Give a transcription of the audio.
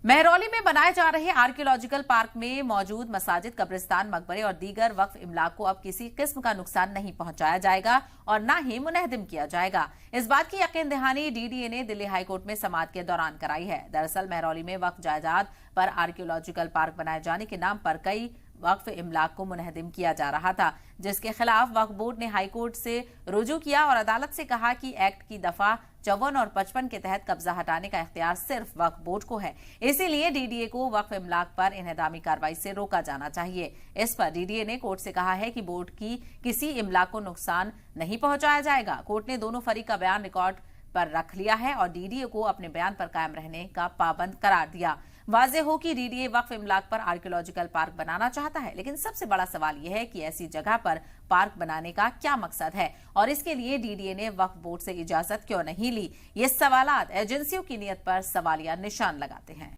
महरौली में बनाए जा रहे आर्कियोलॉजिकल पार्क में मौजूद मसाजिद, कब्रिस्तान, मकबरे और दीगर वक्फ इमलाक को अब किसी किस्म का नुकसान नहीं पहुंचाया जाएगा और न ही मुनहदिम किया जाएगा। इस बात की यकीन दहानी डीडीए ने दिल्ली हाईकोर्ट में समाअत के दौरान कराई है। दरअसल महरौली में वक्फ जायदाद पर आर्कियोलॉजिकल पार्क बनाए जाने के नाम पर कई वक्फ इमलाक को मुनहदिम किया जा रहा था, जिसके खिलाफ वक्फ बोर्ड ने हाईकोर्ट से रुजू किया और अदालत से कहा कि एक्ट की दफा 54 और 55 के तहत कब्जा हटाने का इख्तियार सिर्फ वक्फ बोर्ड को है। इसीलिए डीडीए को वक्फ इमलाक पर इन्हदामी कार्रवाई से रोका जाना चाहिए। इस पर डीडीए ने कोर्ट से कहा है कि बोर्ड की किसी इमलाक को नुकसान नहीं पहुंचाया जाएगा। कोर्ट ने दोनों फरीक का बयान रिकॉर्ड पर रख लिया है और डीडीए को अपने बयान पर कायम रहने का पाबंद करार दिया। वाज़ेह हो कि डीडीए वक्फ इमलाक पर आर्कियोलॉजिकल पार्क बनाना चाहता है, लेकिन सबसे बड़ा सवाल यह है कि ऐसी जगह पर पार्क बनाने का क्या मकसद है और इसके लिए डीडीए ने वक्फ बोर्ड से इजाजत क्यों नहीं ली। ये सवालात एजेंसियों की नीयत पर सवालिया निशान लगाते हैं।